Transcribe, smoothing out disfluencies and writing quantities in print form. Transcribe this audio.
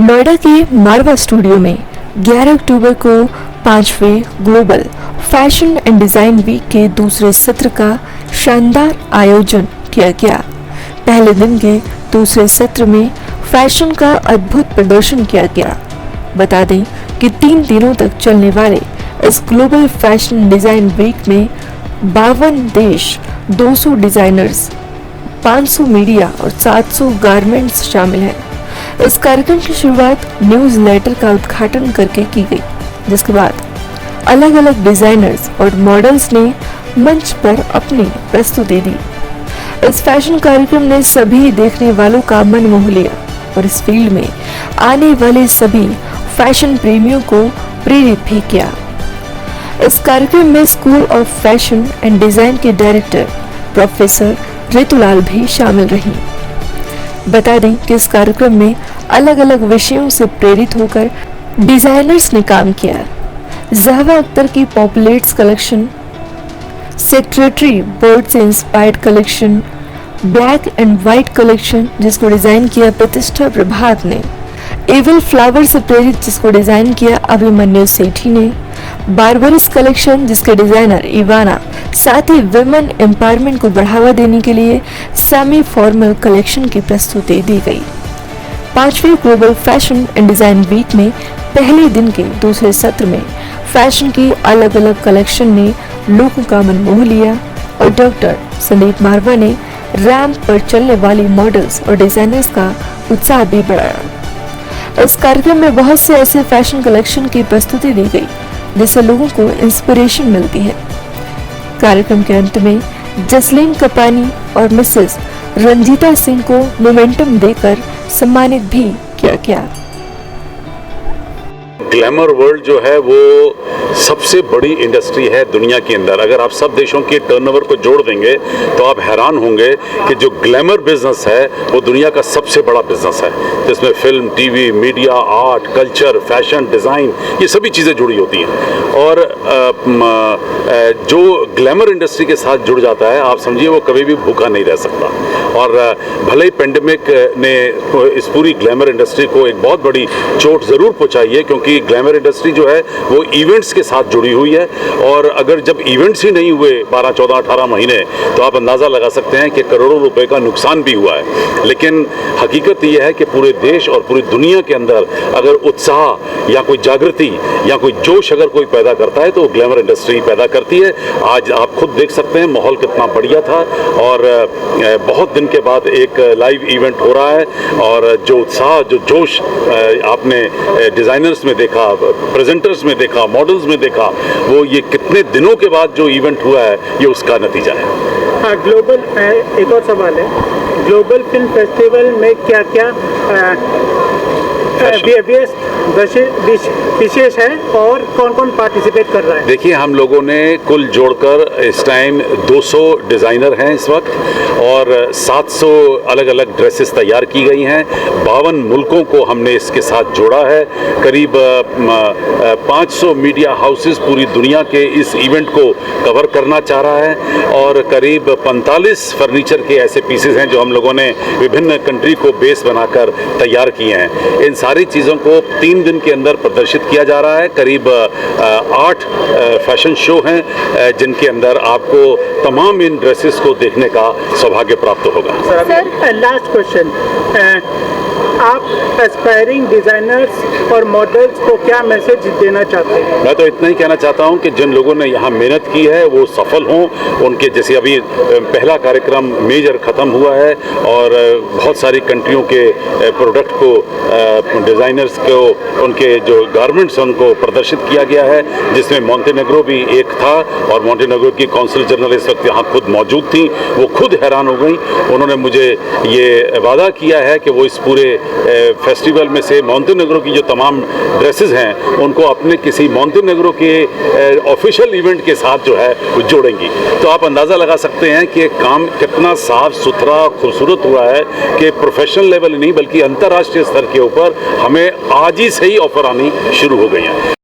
नोएडा के मारवा स्टूडियो में 11 अक्टूबर को 5वें global fashion and design week के दूसरे सत्र का शानदार आयोजन किया गया। पहले दिन के दूसरे सत्र में फैशन का अद्भुत प्रदर्शन किया गया। बता दें कि 3 दिनों तक चलने वाले इस ग्लोबल फैशन डिजाइन वीक में 52 देश, 200 डिजाइनर्स, 500 मीडिया और 700 गारमेंट्स शामिल हैं। इस कार्यक्रम की शुरुआत न्यूज लेटर का उद्घाटन करके की गई, जिसके बाद अलग अलग डिजाइनर्स और मॉडल्स ने मंच पर अपनी प्रस्तुति दी। इस फैशन कार्यक्रम ने सभी देखने वालों का मन मोह लिया और इस फील्ड में आने वाले सभी फैशन प्रेमियों को प्रेरित भी किया। इस कार्यक्रम में school of fashion and design के डायरेक्टर प्रोफेसर ऋतुलाल भी शामिल रही। बता दें कि इस कार्यक्रम में अलग अलग विषयों से प्रेरित होकर डिजाइनर्स ने काम किया। ज़हवा अख्तर की पॉपुलेट्स कलेक्शन, सेक्रेटरी बर्ड से inspired collection, black and white collection जिसको डिजाइन किया प्रतिष्ठा प्रभात ने, एविल फ्लावर से प्रेरित जिसको डिजाइन किया अभिमन्यु सेठी ने, बारबरिस कलेक्शन जिसके डिजाइनर इवाना, साथ ही विमेन एम्पावरमेंट को बढ़ावा देने के लिए सेमी फॉर्मल कलेक्शन की प्रस्तुति दी गई। 5वें global fashion and design week में पहले दिन के दूसरे सत्र में फैशन की अलग अलग कलेक्शन ने लोगों का मन मोह लिया और डॉक्टर संदीप मारवा ने रैंप पर चलने वाली मॉडल्स और डिजाइनर्स का उत्साह भी बढ़ाया। इस कार्यक्रम में बहुत से ऐसे फैशन कलेक्शन की प्रस्तुति दी गई जिससे लोगों को इंस्पिरेशन मिलती है। कार्यक्रम के अंत में जसलीन कपानी और मिसेस रंजीता सिंह को मोमेंटम देकर सम्मानित भी किया गया। ग्लैमर वर्ल्ड जो है वो सबसे बड़ी इंडस्ट्री है दुनिया के अंदर। अगर आप सब देशों के टर्नओवर को जोड़ देंगे तो आप हैरान होंगे कि जो ग्लैमर बिजनेस है वो दुनिया का सबसे बड़ा बिजनेस है, जिसमें film, TV, media, art, culture, fashion, design, ये सभी चीज़ें जुड़ी होती हैं। और जो ग्लैमर इंडस्ट्री के साथ जुड़ जाता है, आप समझिए वो कभी भी भूखा नहीं रह सकता। और भले ही पेंडेमिक ने इस पूरी ग्लैमर इंडस्ट्री को एक बहुत बड़ी चोट ज़रूर पहुँचाई है, क्योंकि ग्लैमर इंडस्ट्री जो है वो इवेंट्स के साथ जुड़ी हुई है। और अगर जब इवेंट्स ही नहीं हुए 12, 14, 18 महीने, तो आप अंदाज़ा लगा सकते हैं कि करोड़ों रुपए का नुकसान भी हुआ है। लेकिन हकीकत यह है कि पूरे देश और पूरी दुनिया के अंदर अगर उत्साह या कोई जागृति या कोई जोश अगर कोई पैदा करता है तो ग्लैमर इंडस्ट्री पैदा करती है। आज आप खुद देख सकते हैं माहौल कितना बढ़िया था और बहुत दिन के बाद एक लाइव इवेंट हो रहा है। और जो उत्साह, जो जोश आपने डिज़ाइनर्स में देखा, प्रेजेंटर्स में देखा, मॉडल्स में देखा, वो ये कितने दिनों के बाद जो इवेंट हुआ है ये उसका नतीजा है। हाँ, ग्लोबल एक और सवाल है, ग्लोबल फिल्म फेस्टिवल में क्या क्या विशेष है और कौन कौन पार्टिसिपेट कर रहा है? देखिए, हम लोगों ने कुल जोड़कर इस टाइम 200 डिज़ाइनर हैं इस वक्त और 700 अलग अलग ड्रेसेस तैयार की गई हैं। 52 मुल्कों को हमने इसके साथ जोड़ा है। करीब 500 मीडिया हाउसेस पूरी दुनिया के इस इवेंट को कवर करना चाह रहा है और करीब 45 फर्नीचर के ऐसे पीसेस हैं जो हम लोगों ने विभिन्न कंट्री को बेस बनाकर तैयार किए हैं। इन सारी चीज़ों को 3 दिन के अंदर प्रदर्शित किया जा रहा है। करीब 8 फैशन शो हैं जिनके अंदर आपको तमाम इन ड्रेसेस को देखने का सौभाग्य प्राप्त होगा। सर, लास्ट क्वेश्चन, आप एस्पायरिंग डिज़ाइनर्स और मॉडल्स को क्या मैसेज देना चाहते हैं? मैं तो इतना ही कहना चाहता हूं कि जिन लोगों ने यहाँ मेहनत की है वो सफल हों। उनके जैसे अभी पहला कार्यक्रम मेजर ख़त्म हुआ है और बहुत सारी कंट्रियों के प्रोडक्ट को, डिज़ाइनर्स को, उनके जो गारमेंट्स उनको प्रदर्शित किया गया है, जिसमें मॉन्टेनेग्रो भी एक था। और मॉन्टेनेग्रो की कौंसिल जनरल इस वक्त यहाँ खुद मौजूद थी। वो खुद हैरान हो गई। उन्होंने मुझे ये वादा किया है कि वो इस पूरे फेस्टिवल में से मॉन्टेनेग्रो की जो तमाम ड्रेसेस हैं उनको अपने किसी मॉन्टेनेग्रो के ऑफिशियल इवेंट के साथ जो है वो जोड़ेंगी। तो आप अंदाज़ा लगा सकते हैं कि काम कितना साफ सुथरा खूबसूरत हुआ है कि प्रोफेशनल लेवल नहीं बल्कि अंतर्राष्ट्रीय स्तर के ऊपर हमें आज ही से ही ऑफर आनी शुरू हो गई हैं।